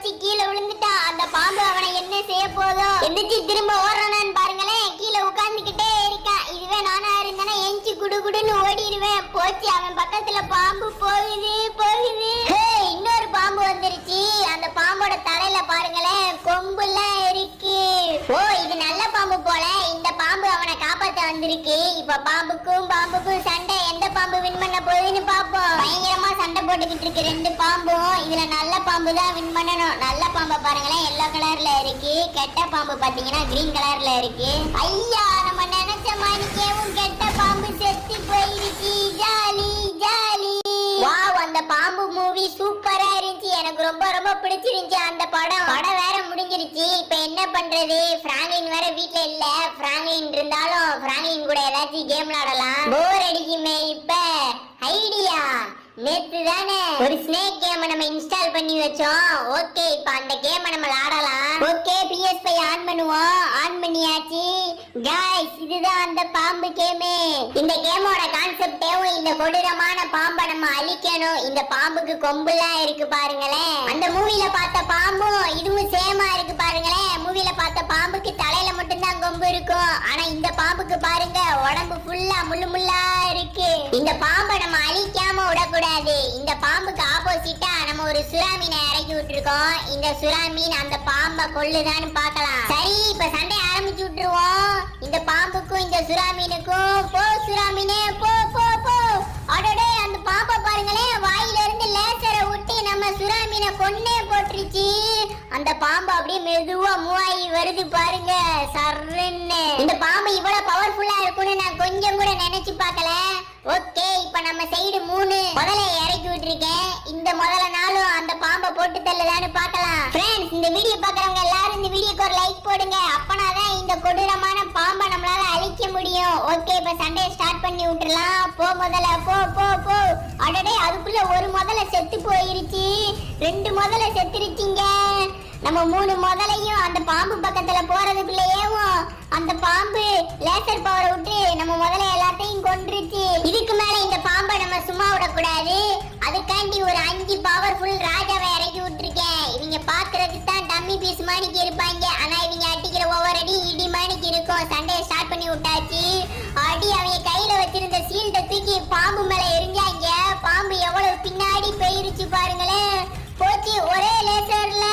போச்சு கீழே விழுந்துட்டான். அந்த பாம்பு அவனை என்ன செய்ய போதோ? எந்திரிச்சு திரும்ப ஓடுறானான்னு பாருங்களேன். கீழே உட்கார்ந்துகிட்டே இருக்கான். இதுவே நானா இருந்தேன்னா எஞ்சி குடுகுடுன்னு ஓடிடுவேன். போச்சு, அவன் பக்கத்துல பாம்பு போகுது போகுது. இன்னொரு பாம்பு வந்துருச்சு. அந்த பாம்போட தலையில பாருங்களேன் கொம்புலாம் இருக்கு. ஓ, இது நல்ல பாம்பு போல. இந்த பாம்பு அவனை காப்பாத்த வந்திருக்கு. இப்ப பாம்புக்கும் சண்டை. எந்த பாம்பு வின் பண்ண போகுதுன்னு பாப்போம். பயங்கரமா சண்டை போட்டுக்கிட்டு இருக்கு ரெண்டு பாம்பும். இதுல நல்ல பாம்பு தான் வின் பண்ணணும். நல்ல பாம்பை பாருங்களேன் எல்லோ கலர்ல இருக்கு. கெட்ட பாம்பு பாத்தீங்கன்னா கிரீன் கலர்ல இருக்கு. ஐயா, நம்ம நினைச்ச மாதிரிக்கேவும் கெட்ட பாம்பு செத்து போயிருச்சு. Jolly jolly. வாவ், அந்த பாம்பு மூவி சூப்பரா இருந்துச்சு. எனக்கு ரொம்ப ரொம்ப பிடிச்சிருந்துச்சு அந்த படம். படம் வேற முடிஞ்சிருச்சு. இப்ப என்ன பண்றது? பிராங்க்லின் வேற வீட்ல இல்ல. பிராங்க்லின் இருந்தாலும் பிராங்க்லின் கூட ஏதாச்சும் கேம் விளையாடலாம். போர் அடிக்குமே. இப்ப ஐடியா, நேத்து தானே ஒரு ஸ்னேக் கேம் நம்ம இன்ஸ்டால் பண்ணி வச்சோம். ஓகே, இப்ப அந்த கேம் நம்ம விளையாடலாம். ஓகே, PS5 ஆன் பண்ணுவோம். ஆன் பண்ணியாச்சு. गाइस, இதுதான் அந்த பாம்பு கேம். இந்த கேமோட கான்செப்டே இந்த கொடூரமான பாம்பை நம்ம அழிக்கணும். இந்த பாம்புக்கு கொம்புலாம் இருக்கு பாருங்களேன். அந்த மூவில பார்த்த பாம்பும் இதுவும் சேமா இருக்கு பாருங்களேன். மூவில பார்த்த பாம்புக்கு தலையில மட்டும் தான் கொம்பு இருக்கும். ஆனா இந்த பாம்புக்கு பாருங்க உடம்பு ஃபுல்லா முள்ளு முள்ளா இருக்கு. இந்த பாம்பை நம்ம அழிக்காம விடக்கூடாது. இந்த பாம்புக்கு ஆப்போசிட்டா நம்ம ஒரு சுறாமீனை இறக்கி விட்டுருக்கோம். இந்த சுறாமீன் அந்த பாம்பை கொல்லுதான்னு பார்க்கலாம். சரி, இப்ப சண்டை ஆரம்பிச்சு விட்டுருவோம். இந்த பாம்புக்கும் இந்த சுறாமீனுக்கும். போ சுறாமீனே, போ போ போ. அடடே, அந்த பாம்பை பாருங்களேன் வாயில இருந்து லேசரை விட்டு நம்ம சுறாமீனை கொன்னே போட்டுருச்சு. அந்த பாம்பு அப்படியே மெதுவா மூவாயி வருது பாருங்க, சர்ன்னு. இந்த பாம்பு இவ்வளவு பவர்ஃபுல்லா இருக்கும்னு நான் கொஞ்சம் கூட நினைச்சு பார்க்கல. ஓகே, இப்ப நம்ம சைடு 3 முதல்ல இறக்கி விட்டுருக்கேன். இந்த முதல்ல நாளும் அந்த பாம்பை போட்டு தள்ளுதான்னு பார்க்கலாம். ஃப்ரெண்ட்ஸ், இந்த வீடியோ பார்க்கறவங்க எல்லாரும் இந்த வீடியோக்கு ஒரு லைக் போடுங்க. அப்பனாதான் இந்த கொடூரமான பாம்பை நம்மளால அழிக்க முடியும். ஓகே, இப்ப சண்டையை ஸ்டார்ட் பண்ணி விட்டுறலாம். போ முதல்ல, போ போ போ. அடடே, அதுக்குள்ள ஒரு முதல்ல செத்து போயிருச்சு. 2 முதல்ல செத்துருச்சிங்க. நம்ம 3 முதலையும் அந்த பாம்பு பக்கத்துல போறதுக்குள்ளேயும் அந்த பாம்பு லேசர் பவரை விட்டு நம்ம முதல்ல எல்லாத்தையும் கொன்றுச்சு. இதுக்கு மேல இந்த பாம்பை நம்ம சும்மா விடக்கூடாது. அதுக்காண்டி ஒரு 5 பவர்ஃபுல் ராஜாவை இறக்கி விட்டுருக்கேன். இவங்க பாக்குறதுக்கு தான் டம்மி பீஸ் மாணிக்கு இருப்பாங்க. ஆனா இவங்க அடிக்கிற ஒவ்வொரு அடி இடி மாணிக்கு இருக்கும். சண்டையை ஸ்டார்ட் பண்ணி விட்டாச்சு. அடி அவங்க கையில வச்சிருந்த சீல்டை தூக்கி பாம்பு மேல எரிஞ்சாங்க. பாம்பு எவ்வளவு பின்னாடி போயிருச்சு பாருங்களேன். போச்சு, ஒரே லேசர்ல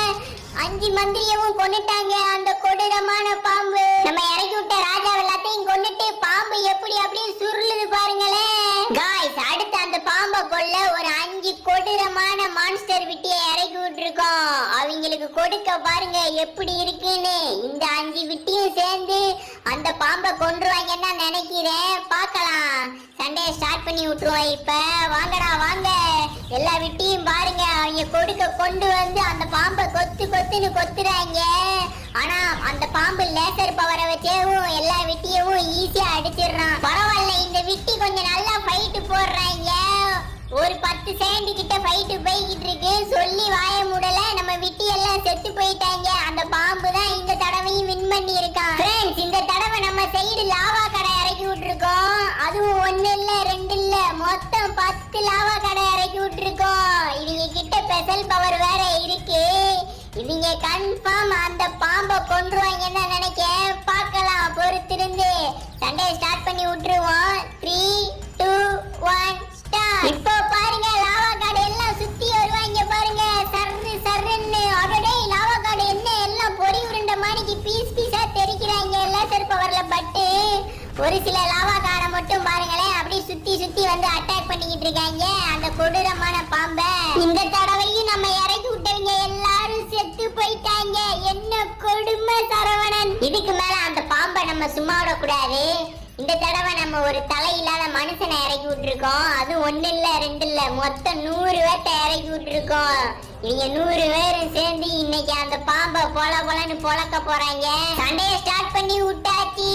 5 மந்திரியவும் கொன்னுட்டாங்க அந்த கொடூரமான பாம்பு. நம்ம இறக்கி விட்ட ராஜா எல்லாத்தையும் கொன்னுட்டு பாம்பு எப்படி அப்படியே சுருளுது பாருங்களேன். गाइस, அடுத்து அந்த பாம்பை கொல்ல ஒரு 5 கொடூரமான மான்ஸ்டர் விட்டியை இறக்கி விட்டுருக்கோம். அவங்களுக்கு கொடுக்க பாருங்க எப்படி இருக்குன்னு. இந்த 5 விட்டியும் சேர்ந்து அந்த பாம்பை கொன்றுவாங்கன்னு நான் நினைக்கிறேன். பார்க்கலாம். சண்டையை ஸ்டார்ட் பண்ணி விட்டுருவோம். இப்ப வாங்கடா வாங்க. எல்லா விட்டியும் பாருங்க அவங்க கொடுக்க கொண்டு வந்து அந்த பாம்பை கொத்துன்னு கொத்துறாங்க. ஆனா அந்த பாம்பு லேசர் பவரை வச்சேவும் எல்லா விட்டியவும் ஈஸியா அடிச்சிடுறான். பரவாயில்ல, இந்த விட்டி கொஞ்சம் நல்லா ஃபைட் போடுறாங்க. ஒரு 10 செகண்ட் கிட்ட ஃபைட் போய்கிட்டு இருக்கு. சொல்லி வாய மூடல, நம்ம விட்டி எல்லாம் செத்து போயிட்டாங்க. அந்த பாம்பு தான் இந்த தடவையும் வின் பண்ணி இருக்கான். ஃப்ரெண்ட்ஸ், இந்த தடவை நம்ம சைடு லாவா கடை இறக்கி விட்டுருக்கோம். அதுவும் 1 இல்ல 2 இல்ல, மொத்தம் 10 லாவா கடை இறக்கி விட்டுருக்கோம். இவங்க கிட்ட ஸ்பெஷல் பவர் வேற இருக்கு. இவங்க கன்ஃபார்ம் அந்த பாம்பை கொன்றுவாங்கன்னு நினைக்கிறேன். பார்க்கலாம், பொறுத்திருந்து சண்டையை ஸ்டார்ட் பண்ணி விட்டுருவோம். 3 2 1 ஸ்டார்ட். இப்போ பாருங்க, லாவா காடு எல்லாம் சுத்தி வருவாங்க பாருங்க, சர்ரு சர்ருன்னு. அடடே, லாவா காடு என்ன எல்லாம் பொறி உருண்ட மாணிக்கு பீஸ் பீஸா தெரிக்கிறாங்க லேசர் பவர்ல பட்டு. ஒரு சில லாவா காடை மட்டும் பாருங்களேன் அப்படியே சுத்தி சுத்தி வந்து அட்டாக் பண்ணிக்கிட்டு இருக்காங்க அந்த கொடூரமான பாம்பை. இந்த தடவையும் நம்ம இறக்கி விட்டவங்க எல்லாரும் செத்து போயிட்டாங்க. என்ன கொடுமை சரவணன். இதுக்கு மேல அந்த பாம்பை நம்ம சும்மா விடக்கூடாது. இந்த தடவை நம்ம ஒரு தலை இல்லாத மனுஷனை இறக்கி விட்டுருக்கோம். அது 1 இல்ல 2 இல்ல, மொத்தம் 100 பேர்த்த இறக்கி விட்டுருக்கோம். இவங்க 100 பேரும் சேர்ந்து இன்னைக்கு அந்த பாம்பை பொலன்னு பொழக்க போறாங்க. சண்டையை ஸ்டார்ட் பண்ணி விட்டாச்சு.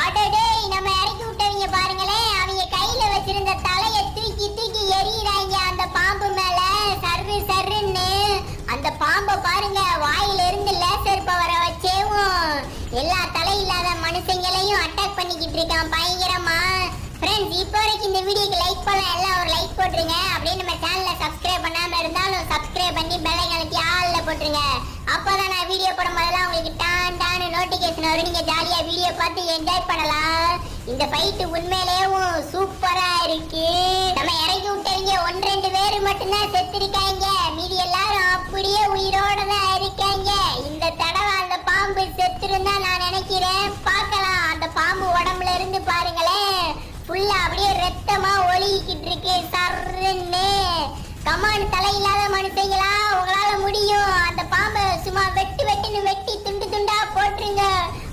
அடடே, நம்ம இறக்கி விட்டவங்க பாருங்களேன், அவங்க கையில வச்சிருந்த தலையை தூக்கி தூக்கி எறிகிறாங்க அந்த பாம்பு மேல, சர்ரு சர்ருன்னு. அந்த பாம்பை பாருங்க வாயில இருந்து லேசர் பவரை வச்சேவும் எல்லா தலை இல்லாத மனுஷங்களையும் அட்டாக் பண்ணிக்கிட்டு இருக்கான் பயங்கரமா. ஃப்ரெண்ட்ஸ், இப்போ வரைக்கும் இந்த வீடியோக்கு லைக் பண்ண எல்லாம் ஒரு லைக் போட்டுருங்க. அப்படியே நம்ம சேனலை சப்ஸ்கிரைப் பண்ணாம இருந்தாலும் சப்ஸ்கிரைப் பண்ணி பெல் ஐகானை ஆல்ல போட்டுருங்க. வரை நீங்க ஜாலியா வீடியோ பார்த்து என்ஜாய் பண்ணலாம். இந்த ஃபைட் உண்மையிலேயும் சூப்பரா இருக்கு. நம்ம இறக்கி விட்டவங்க 1-2 பேர் மட்டும்தான் செத்துருக்காங்க. மீதி எல்லாரும் அப்படியே உயிரோட தான் இருக்காங்க. இந்த தடவை அந்த பாம்பு செத்துருந்தா நான் நினைக்கிறேன். பார்க்கலாம், அந்த பாம்பு உடம்புல இருந்து பாருங்களேன், ஃபுல்லா அப்படியே ரத்தமா ஒலிக்கிட்டு இருக்கு சர்ன்னு. கமான், தலை இல்லாத மனுஷங்களா, உங்களால முடியும். அந்த பாம்பை சும்மா வெட்டுன்னு வெட்டி துண்டு துண்டா போட்டுருங்க.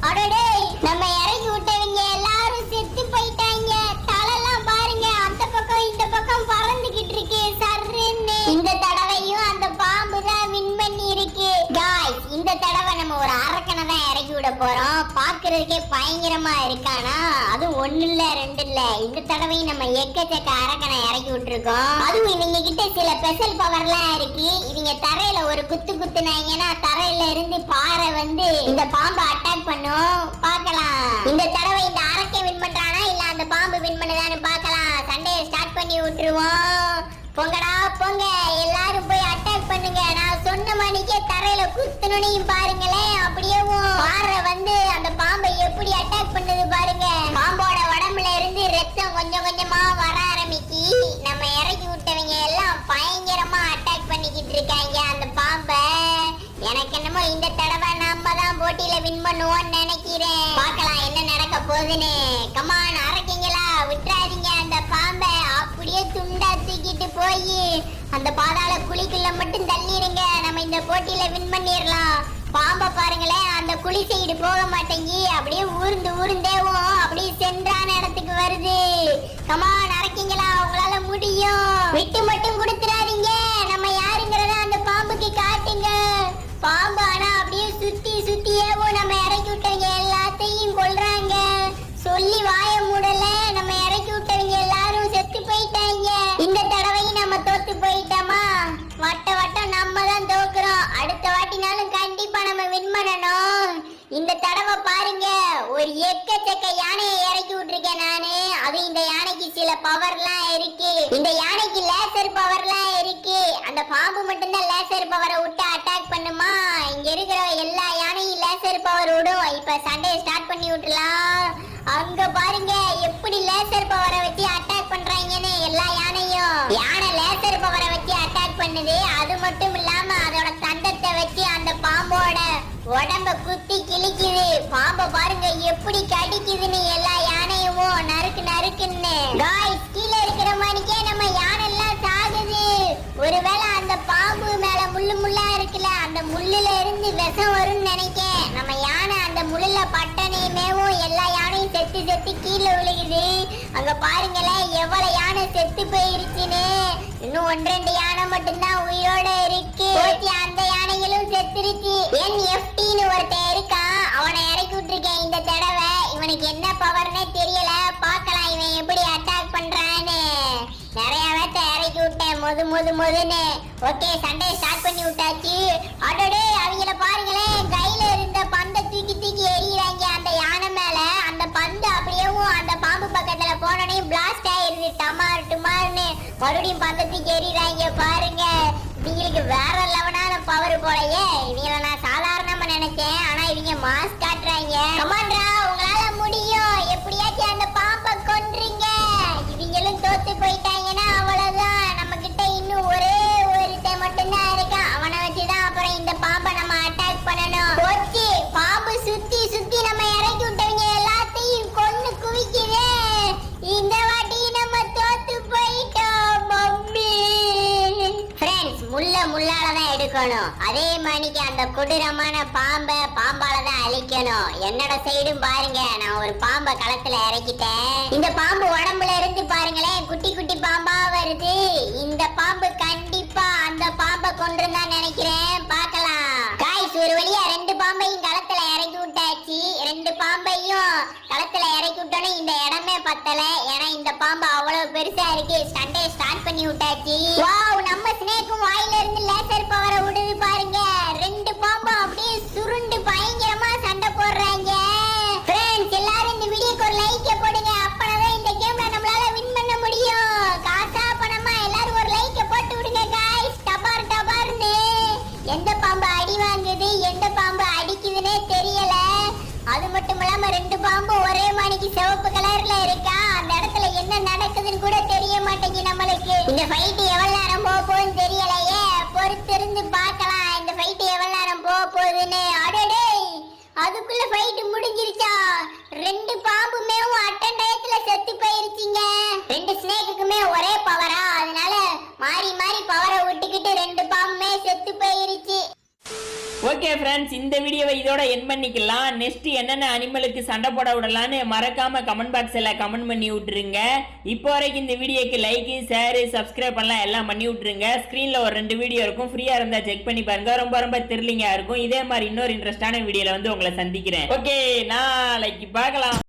அடடே, நம்ம இறங்கி விட்டவங்க எல்லாரும் செத்து போயிட்டாங்க. தலைலாம் பாருங்க, அந்த பக்கம் இந்த பக்கம் பறந்துகிட்டு இருக்கு சர்ன்னு. இந்த தடவையும் அந்த பாம்பு தான் வின் பண்ணி இருக்கு. காய்ஸ், இந்த தடவை நம்ம ஒரு அரக்கனை தான் இறக்கி விட போறோம். பாக்குறதுக்கே பயங்கரமா இருக்கானா, அது 1 இல்ல 2 இல்ல, இந்த தடவையும் நம்ம எக்கச்சக்க அரக்கனை இறக்கி விட்டுருக்கோம். அதுவும் இவங்க கிட்ட சில ஸ்பெஷல் பவர்லாம் இருக்கு. இவங்க தரையில ஒரு குத்துனாங்கன்னா தரையில இருந்து பாறை வந்து இந்த பாம்பை அட்டாக் பண்ணும். பார்க்கலாம், இந்த தடவை இந்த அரக்கை வின் பண்றானா இல்ல அந்த பாம்பு வின் பண்ணுதான்னு பார்க்கலாம். சண்டையை ஸ்டார்ட் பண்ணி விட்டுருவோம். பொங்கடா பொங்க, எல்லாரும் போய் அட்டாக் பண்ணுங்க. நான் சொன்ன மணிக்கே தரையில குத்துனும் பாருங்களேன். அப்படியே பாறை வந்து அந்த பாம்பை எப்படி அட்டாக் பண்ணுது பாருங்க. பாம்போட உடம்புல இருந்து ரத்தம் கொஞ்சம் கொஞ்சமா வர ஆரம்பிச்சு நம்ம இறக்கி விட்டவங்க எல்லாம் பயங்கரமா அட்டாக் பண்ணிக்கிட்டு இருக்காங்க அந்த பாம்பை. எனக்கு என்னமோ இந்த தடவை நம்ம தான் போட்டியில வின் பண்ணுவோம்னு நினைக்கிறேன். பார்க்கலாம் என்ன நடக்க போகுதுன்னு. கமான் அரக்கிங்களா, விட்டுறாதீங்க அந்த பாம்பை. அப்படியே துண்டா தூக்கிட்டு போய் அந்த பாதாள குழிக்குள்ள மட்டும் தள்ளிருங்க. நம்ம இந்த போட்டியில வின் பண்ணிடலாம். பாம்பை பாருங்களேன், அந்த குழி சைடு போக மாட்டேங்கி அப்படியே ஊர்ந்தேவும் அப்படியே சென்றான இடத்துக்கு வருது. கமான் அரக்கிங்களா, உங்களால முடியும். விட்டு மட்டும் கொடுத்துறாதீங்க. நம்ம யாருங்கிறத அந்த பாம்புக்கு காட்டுங்க. பாம்பு ஆனா அப்படியே சுத்தியேவும் நம்ம இறக்கி விட்டவங்க எல்லாத்தையும் கொல்றாங்க. சொல்லி வாய மூடல, நம்ம இறக்கி விட்டவங்க எல்லாரும் செத்து போயிட்டாங்க. இந்த தடவையும் நம்ம தோத்து போயிட்டோமா? வட்டம் நம்ம தான் தோக்குறோம். அடுத்த வாட்டினாலும் கண்டிப்பா நம்ம வின் பண்ணணும். இந்த தடவை பாருங்க, ஒரு எக்கச்சக்க யானையை இறக்கி விட்டுருக்கேன் நானு. அது இந்த யானைக்கு சில பவர்லாம் இருக்கு. இந்த யானைக்கு லேசர் பவர்லாம் இருக்கு. அந்த பாம்பு மட்டும்தான் லேசர் பவரை விட்டு அட்டாக் பண்ணுமா? இங்க இருக்கிற எல்லா யானையும் லேசர் பவர் விடும். இப்ப சண்டையை ஸ்டார்ட் பண்ணி விட்டுலாம். அங்க பாருங்க எப்படி லேசர் பவரை வச்சு அட்டாக் பண்றாங்கன்னு. எல்லா யானையும் யானை லேசர் பவரை வச்சு அட்டாக் பண்ணுது. அது மட்டும் இல்லாம அதோட தண்டத்தை வச்சு அந்த பாம்போட உடம்ப குத்தி கிழிக்குது. பாம்பை பாருங்க எப்படி கடிக்குதுன்னு. எல்லா யானையும் நறுக்குன்னு. காய்ஸ், கீழே இருக்கிற மணிக்கே நம்ம யானை எல்லாம் சாகுது. ஒருவேளை அந்த பாம்பு மேல முள்ளா இருக்குல்ல, அந்த முள்ளுல இருந்து விஷம் வரும்னு நினைக்கேன். நம்ம யானை அந்த முள்ளுல பட்டனையுமேவும் எல்லா யானையும் செத்து கீழே விழுகுது. அங்க பாருங்களேன் எவ்வளவு யானை செத்து போயிருச்சுன்னு. இன்னும் 1-2 யானை மட்டும்தான் உயிரோட இருக்கு. அந்த யானைகளும் செத்துருச்சு. NFTன்னு ஒருத்தன் இருக்கான், அவனை இறக்கி விட்டுருக்கேன் இந்த தடவை. இவனுக்கு என்ன பவர்னே தெரியல. பார்க்கலாம் இவன் எப்படி அட்டாக் பண்றான்னு. நிறைய வேட்டை இறக்கி விட்டேன் மொதுன்னு. ஓகே, சண்டையை ஸ்டார்ட் பண்ணி விட்டாச்சு. அடடே, அவங்கள பாருங்களேன், கையில இருந்த பந்தை தூக்கி எறிகிறாங்க அந்த யானை மேல. அந்த பந்து அப்படியேவும் அந்த பாம்பு பக்கத்துல போனோடனே பிளாஸ்ட் ஆயிருது. டுமார்னு மறுபடியும் பந்தை தூக்கி எறிகிறாங்க பாருங்க. இவங்களுக்கு வேற லெவலான பவர் போலயே. இவங்கள நான் சாதாரணமா நினைச்சேன், ஆனா இவங்க மாஸ் காட்டுறாங்க. கமாண்ட்ரா, உங்களால முடியும். எப்படியாச்சும் அந்த பாம்பை கொன்றீங்க. இவங்களும் தோத்து போயிட்டாங்கன்னா அவ்வளவுதான். நம்ம கிட்ட இன்னும் ஒரே ஒருத்தன் மட்டும்தான் இருக்கான். அவனை வச்சுதான் அப்புறம் இந்த பாம்பை நம்ம அட்டாக் பண்ணணும். போச்சு, பாம்பு சுத்தி நம்ம இறக்கி விட்டவங்க எல்லாத்தையும் கொன்னு குவிக்குது. இந்த வாட்டி நம்ம தோத்து போயிட்டோம் மம்மி. ஃப்ரெண்ட்ஸ், முள்ளாலதான் எடுக்கணும். அதே மணிக்கு அந்த கொடூரமான பாம்பாலதான் அழிக்கணும். என்னோட சைடும் பாருங்க, நான் ஒரு பாம்பை களத்துல இறக்கிட்டேன். இந்த பாம்பு உடம்புல இருந்து பாருங்களேன் குட்டி பாம்பா வருது. இந்த பாம்பு கண்டிப்பா அந்த பாம்பை கொன்றுதான் நினைக்கிறேன். பார்க்கலாம். காய்ஸ், ஒரு வழியா 2 பாம்பையும் களத்துல இறக்கி விட்டாச்சு. 2 பாம்பையும் களத்துல இறக்கி விட்டோன்னே இந்த இடமே பத்தல. ஏன்னா இந்த பாம்பு அவ்வளவு பெருசா இருக்கு. சண்டையை ஸ்டார்ட் பண்ணி விட்டாச்சு. வாவ், நம்ம ஸ்னேக்கும் வாயில இருந்து லேசர் பவரை விடுது பாருங்க. 2 பாம்பும் அப்படியே சுருண்டு பயங்கரமா சண்டை போடுறாங்க. ஃப்ரெண்ட்ஸ், எல்லாரும் இந்த வீடியோக்கு ஒரு லைக் போடுங்க. அப்பதான் இந்த கேம்ல நம்மளால வின் பண்ண முடியும். காசா பணமா எல்லாரும் ஒரு லைக் போட்டு விடுங்க பவர்ல இருக்கான். அந்த இடத்துல என்ன நடக்குதுன்னு கூட தெரிய மாட்டேங்குது நம்மளுக்கு. இந்த ஃபைட் எவ்வளவு நேரம் போக போகுதுன்னு தெரியலையே. பொறுத்திருந்து பார்க்கலாம் இந்த ஃபைட் எவ்வளவு நேரம் போக போகுதுன்னு. அடடே, அதுக்குள்ள ஃபைட் முடிஞ்சிருச்சா? ரெண்டு பாம்புமே அட்டன் டயத்துல செத்து போயிருச்சுங்க. ரெண்டு ஸ்னேக்குக்குமே ஒரே பவரா, அதனால மாறி மாறி பவரை விட்டுக்கிட்டு ரெண்டு பாம்புமே செத்து போயிருச்சு. ஓகே ஃப்ரெண்ட்ஸ், இந்த வீடியோவை இதோட என் பண்ணிக்கலாம். நெக்ஸ்ட் என்னென்ன அனிமலுக்கு சண்டை போட விடலான்னு மறக்காம கமெண்ட் பாக்ஸில் கமெண்ட் பண்ணி விட்டுருங்க. இப்போ வரைக்கும் இந்த வீடியோக்கு லைக், ஷேர், சப்ஸ்கிரைப் பண்ணலாம் எல்லாம் பண்ணி விட்டுருங்க. ஸ்க்ரீனில் ஒரு 2 வீடியோ இருக்கும், ஃப்ரீயாக இருந்தால் செக் பண்ணி பாருங்க. ரொம்ப ரொம்ப த்ரில்லிங்காக இருக்கும். இதே மாதிரி இன்னொரு இன்ட்ரெஸ்டான வீடியோவில் வந்து உங்களை சந்திக்கிறேன். ஓகே, நாளைக்கு பார்க்கலாம்.